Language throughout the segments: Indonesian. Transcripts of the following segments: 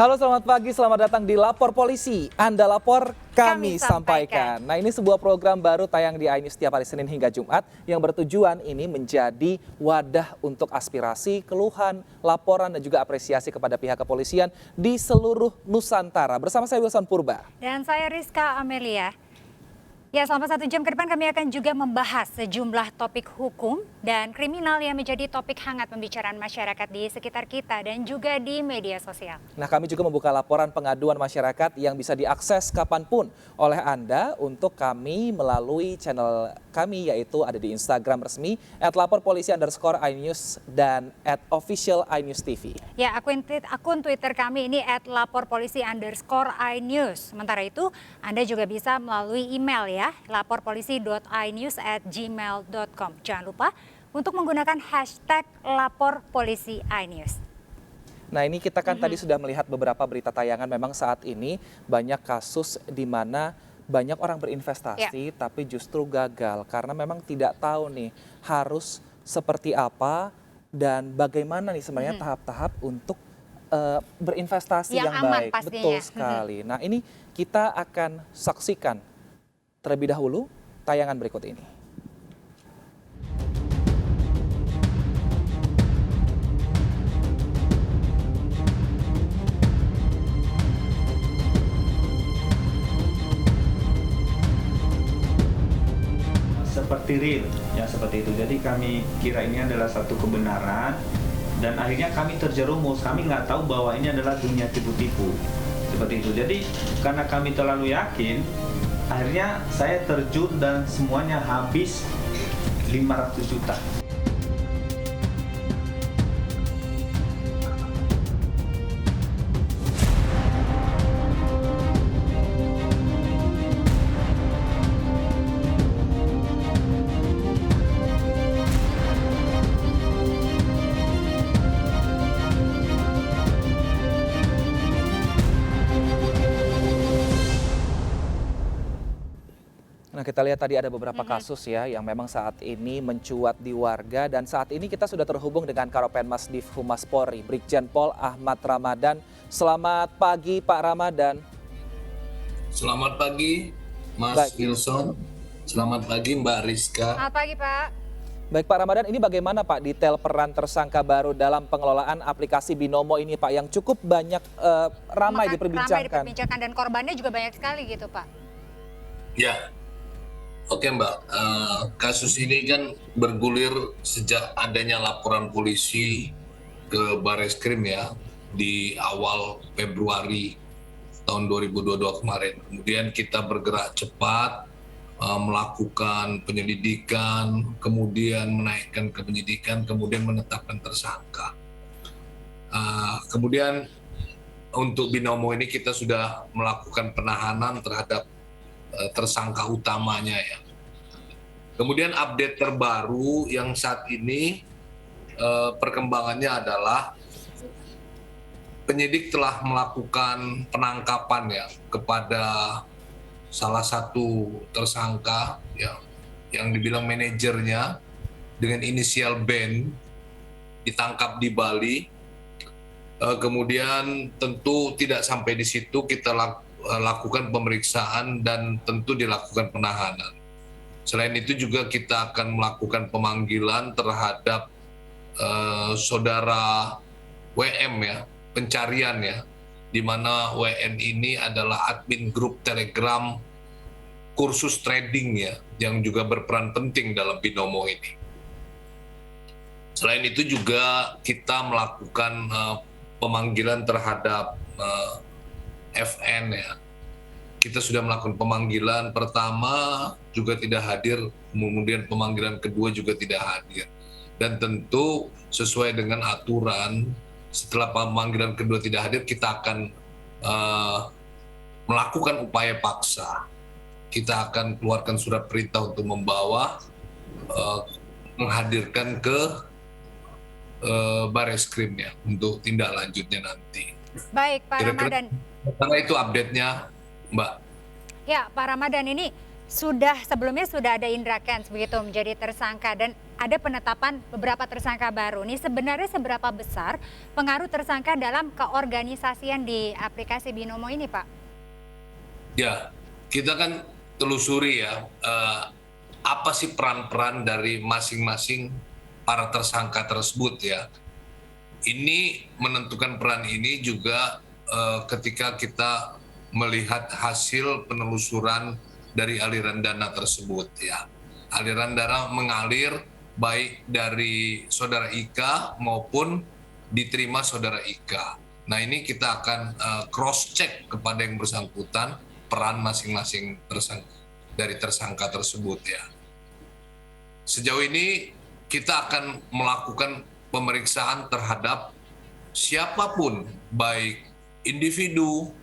Halo, selamat pagi, selamat datang di Lapor Polisi. Anda lapor, kami sampaikan. Nah, ini sebuah program baru tayang di iNews setiap hari Senin hingga Jumat yang bertujuan ini menjadi wadah untuk aspirasi, keluhan, laporan dan juga apresiasi kepada pihak kepolisian di seluruh Nusantara. Bersama saya Wilson Purba. Dan saya Rizka Amelia. Ya, selama 1 jam ke depan kami akan juga membahas sejumlah topik hukum dan kriminal yang menjadi topik hangat pembicaraan masyarakat di sekitar kita dan juga di media sosial. Nah, kami juga membuka laporan pengaduan masyarakat yang bisa diakses kapanpun oleh Anda untuk kami melalui channel kami, yaitu ada di Instagram resmi @laporpolisi_inews dan @official_inews_tv. Ya, akun Twitter kami ini @laporpolisi_inews. Sementara itu, Anda juga bisa melalui email ya, laporpolisi.inews@gmail.com. Jangan lupa untuk menggunakan hashtag #laporpolisi_inews. Nah, ini kita kan tadi sudah melihat beberapa berita tayangan. Memang saat ini banyak kasus di mana banyak orang berinvestasi tapi justru gagal karena memang tidak tahu nih harus seperti apa dan bagaimana nih sebenarnya tahap-tahap untuk berinvestasi yang aman baik. pastinya. Betul sekali. Nah, ini kita akan saksikan terlebih dahulu tayangan berikut ini. Seperti real, ya seperti itu. Jadi kami kira ini adalah satu kebenaran dan akhirnya kami terjerumus. Kami nggak tahu bahwa ini adalah dunia tipu-tipu seperti itu. Jadi karena kami terlalu yakin, akhirnya saya terjun dan semuanya habis 500 juta. Nah, kita lihat tadi ada beberapa kasus ya yang memang saat ini mencuat di warga, dan saat ini kita sudah terhubung dengan Karopenmas Div Humas Polri, Brigjen Pol Ahmad Ramadan. Selamat pagi Pak Ramadan. Selamat pagi Mas Wilson, selamat pagi Mbak Rizka. Selamat pagi Pak. Baik Pak Ramadan, ini bagaimana Pak detail peran tersangka baru dalam pengelolaan aplikasi Binomo ini Pak yang cukup banyak ramai diperbincangkan dan korbannya juga banyak sekali gitu Pak. Ya, oke Mbak, kasus ini kan bergulir sejak adanya laporan polisi ke Bareskrim ya di awal Februari tahun 2022 kemarin. Kemudian kita bergerak cepat melakukan penyelidikan, kemudian menaikkan ke penyidikan, kemudian menetapkan tersangka. Kemudian untuk Binomo ini kita sudah melakukan penahanan terhadap tersangka utamanya ya. Kemudian update terbaru yang saat ini perkembangannya adalah penyidik telah melakukan penangkapan ya kepada salah satu tersangka ya, yang dibilang manajernya dengan inisial Ben, ditangkap di Bali. Kemudian tentu tidak sampai di situ, kita lakukan pemeriksaan dan tentu dilakukan penahanan. Selain itu juga kita akan melakukan pemanggilan terhadap saudara WM ya, pencarian ya, di mana WN ini adalah admin grup Telegram kursus trading ya, yang juga berperan penting dalam Binomo ini. Selain itu juga kita melakukan pemanggilan terhadap FN ya. Kita sudah melakukan pemanggilan pertama juga tidak hadir, kemudian pemanggilan kedua juga tidak hadir. Dan tentu sesuai dengan aturan, setelah pemanggilan kedua tidak hadir, kita akan melakukan upaya paksa. Kita akan keluarkan surat perintah untuk membawa, menghadirkan ke Bareskrim ya untuk tindak lanjutnya nanti. Baik Pak Ramadan. Karena itu update-nya Mbak. Ya Pak Ramadan, ini sebelumnya sudah ada Indra Kents begitu menjadi tersangka dan ada penetapan beberapa tersangka baru. Nih sebenarnya seberapa besar pengaruh tersangka dalam keorganisasian di aplikasi Binomo ini, Pak? Ya, kita kan telusuri ya, apa sih peran-peran dari masing-masing para tersangka tersebut ya. Ini menentukan peran ini juga ketika kita melihat hasil penelusuran dari aliran dana tersebut ya. Aliran dana mengalir baik dari saudara Ika maupun diterima saudara Ika. Nah ini kita akan cross check kepada yang bersangkutan peran masing-masing dari tersangka tersebut ya. Sejauh ini kita akan melakukan pemeriksaan terhadap siapapun baik individu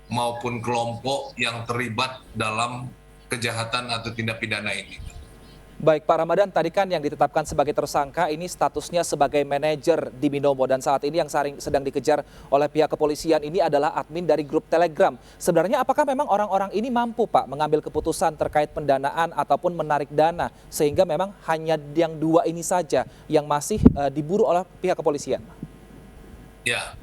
maupun kelompok yang terlibat dalam kejahatan atau tindak pidana ini. Baik Pak Ramadan, tadi kan yang ditetapkan sebagai tersangka ini statusnya sebagai manajer di Binomo dan saat ini yang sedang dikejar oleh pihak kepolisian ini adalah admin dari grup Telegram. Sebenarnya apakah memang orang-orang ini mampu Pak mengambil keputusan terkait pendanaan ataupun menarik dana sehingga memang hanya yang dua ini saja yang masih diburu oleh pihak kepolisian? Ya,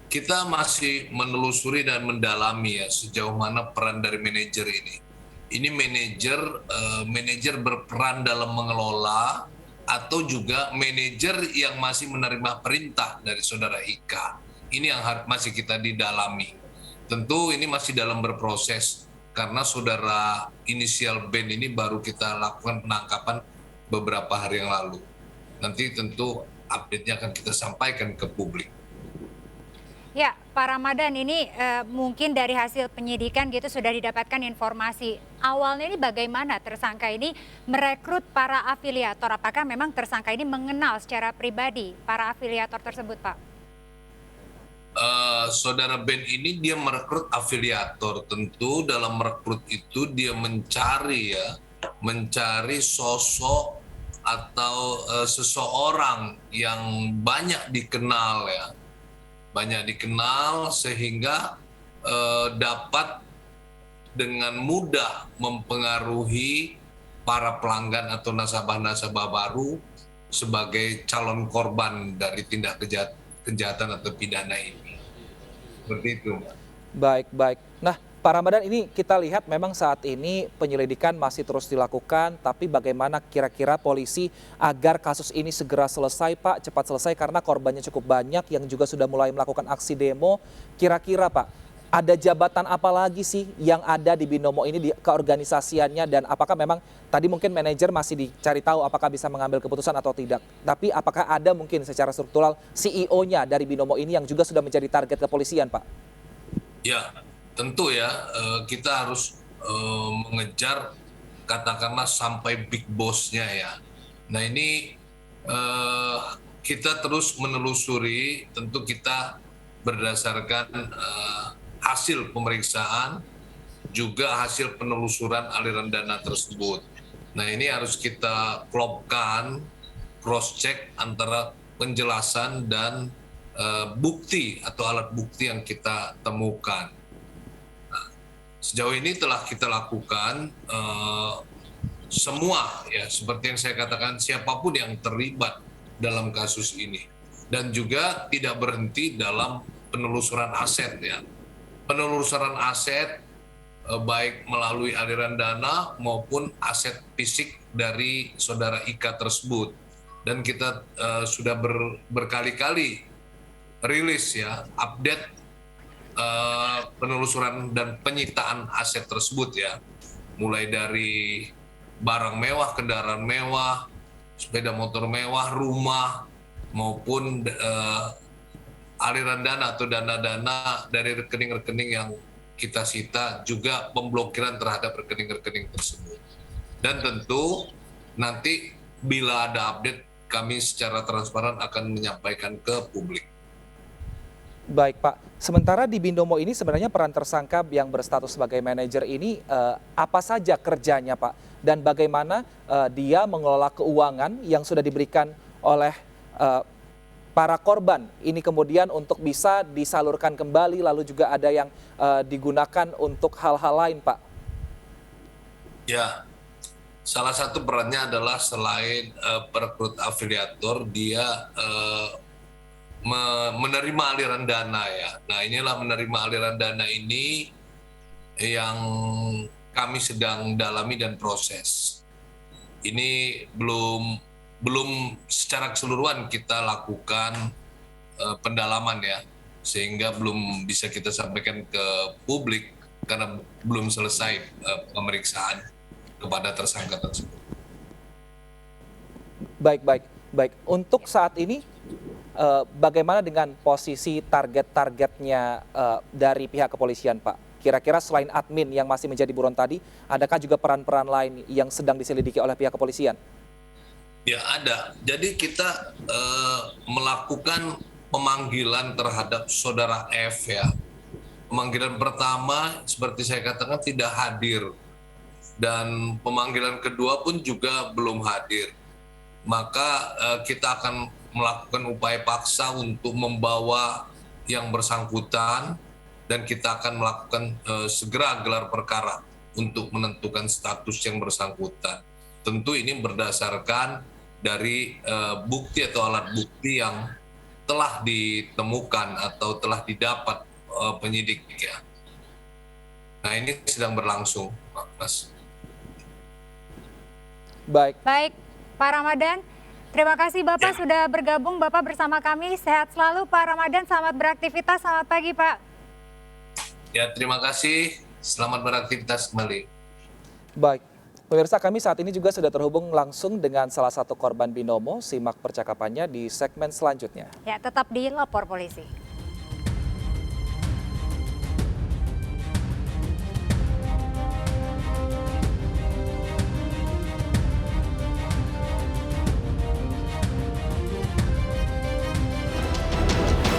kita masih menelusuri dan mendalami ya sejauh mana peran dari manajer ini. Ini manajer berperan dalam mengelola atau juga manajer yang masih menerima perintah dari saudara Ika. Ini yang masih kita didalami. Tentu ini masih dalam berproses karena saudara inisial Ben ini baru kita lakukan penangkapan beberapa hari yang lalu. Nanti tentu update-nya akan kita sampaikan ke publik. Ya, Pak Ramadan, ini mungkin dari hasil penyidikan gitu sudah didapatkan informasi. Awalnya ini bagaimana tersangka ini merekrut para afiliator? Apakah memang tersangka ini mengenal secara pribadi para afiliator tersebut, Pak? Saudara Ben ini dia merekrut afiliator. Tentu dalam merekrut itu dia mencari sosok atau seseorang yang banyak dikenal ya. Banyak dikenal sehingga dapat dengan mudah mempengaruhi para pelanggan atau nasabah-nasabah baru sebagai calon korban dari tindak kejahatan atau pidana ini. Seperti itu. Baik. Nah, Pak Ramadan, ini kita lihat memang saat ini penyelidikan masih terus dilakukan, tapi bagaimana kira-kira polisi agar kasus ini segera selesai Pak, cepat selesai karena korbannya cukup banyak yang juga sudah mulai melakukan aksi demo. Kira-kira Pak, ada jabatan apa lagi sih yang ada di Binomo ini di keorganisasiannya dan apakah memang tadi mungkin manajer masih dicari tahu apakah bisa mengambil keputusan atau tidak. Tapi apakah ada mungkin secara struktural CEO-nya dari Binomo ini yang juga sudah menjadi target kepolisian Pak? Ya, tentu ya, kita harus mengejar katakanlah sampai big boss-nya ya. Nah ini kita terus menelusuri, tentu kita berdasarkan hasil pemeriksaan, juga hasil penelusuran aliran dana tersebut. Nah ini harus kita klopkan, cross-check antara penjelasan dan bukti atau alat bukti yang kita temukan. Sejauh ini telah kita lakukan semua ya seperti yang saya katakan siapapun yang terlibat dalam kasus ini dan juga tidak berhenti dalam penelusuran aset ya. Penelusuran aset baik melalui aliran dana maupun aset fisik dari saudara Ika tersebut dan kita sudah berkali-kali rilis ya update penelusuran dan penyitaan aset tersebut ya, mulai dari barang mewah, kendaraan mewah, sepeda motor mewah, rumah, maupun aliran dana atau dana-dana dari rekening-rekening yang kita sita, juga pemblokiran terhadap rekening-rekening tersebut. Dan tentu nanti bila ada update kami secara transparan akan menyampaikan ke publik. Baik Pak, sementara di Binomo ini sebenarnya peran tersangka yang berstatus sebagai manajer ini apa saja kerjanya Pak? Dan bagaimana dia mengelola keuangan yang sudah diberikan oleh para korban ini kemudian untuk bisa disalurkan kembali lalu juga ada yang digunakan untuk hal-hal lain Pak? Ya, salah satu perannya adalah selain perekrut afiliator, dia menerima aliran dana ya. Nah, inilah menerima aliran dana ini yang kami sedang dalami dan proses. Ini belum secara keseluruhan kita lakukan pendalaman ya, sehingga belum bisa kita sampaikan ke publik karena belum selesai pemeriksaan kepada tersangka tersebut. Baik. Untuk saat ini, bagaimana dengan posisi target-targetnya dari pihak kepolisian, Pak? Kira-kira selain admin yang masih menjadi buron tadi, adakah juga peran-peran lain yang sedang diselidiki oleh pihak kepolisian? Ya ada. Jadi kita melakukan pemanggilan terhadap saudara F ya. Pemanggilan pertama seperti saya katakan tidak hadir. Dan pemanggilan kedua pun juga belum hadir. Maka kita akan melakukan upaya paksa untuk membawa yang bersangkutan dan kita akan melakukan segera gelar perkara untuk menentukan status yang bersangkutan. Tentu ini berdasarkan dari bukti atau alat bukti yang telah ditemukan atau telah didapat penyidik ya. Nah ini sedang berlangsung, Mas. Baik, Pak Ramadan, terima kasih Bapak sudah bergabung Bapak bersama kami. Sehat selalu Pak Ramadan, selamat beraktivitas, selamat pagi Pak. Ya terima kasih, selamat beraktivitas kembali. baik. Pemirsa, kami saat ini juga sudah terhubung langsung dengan salah satu korban binomo. Simak percakapannya di segmen selanjutnya. Ya, tetap di Lapor Polisi.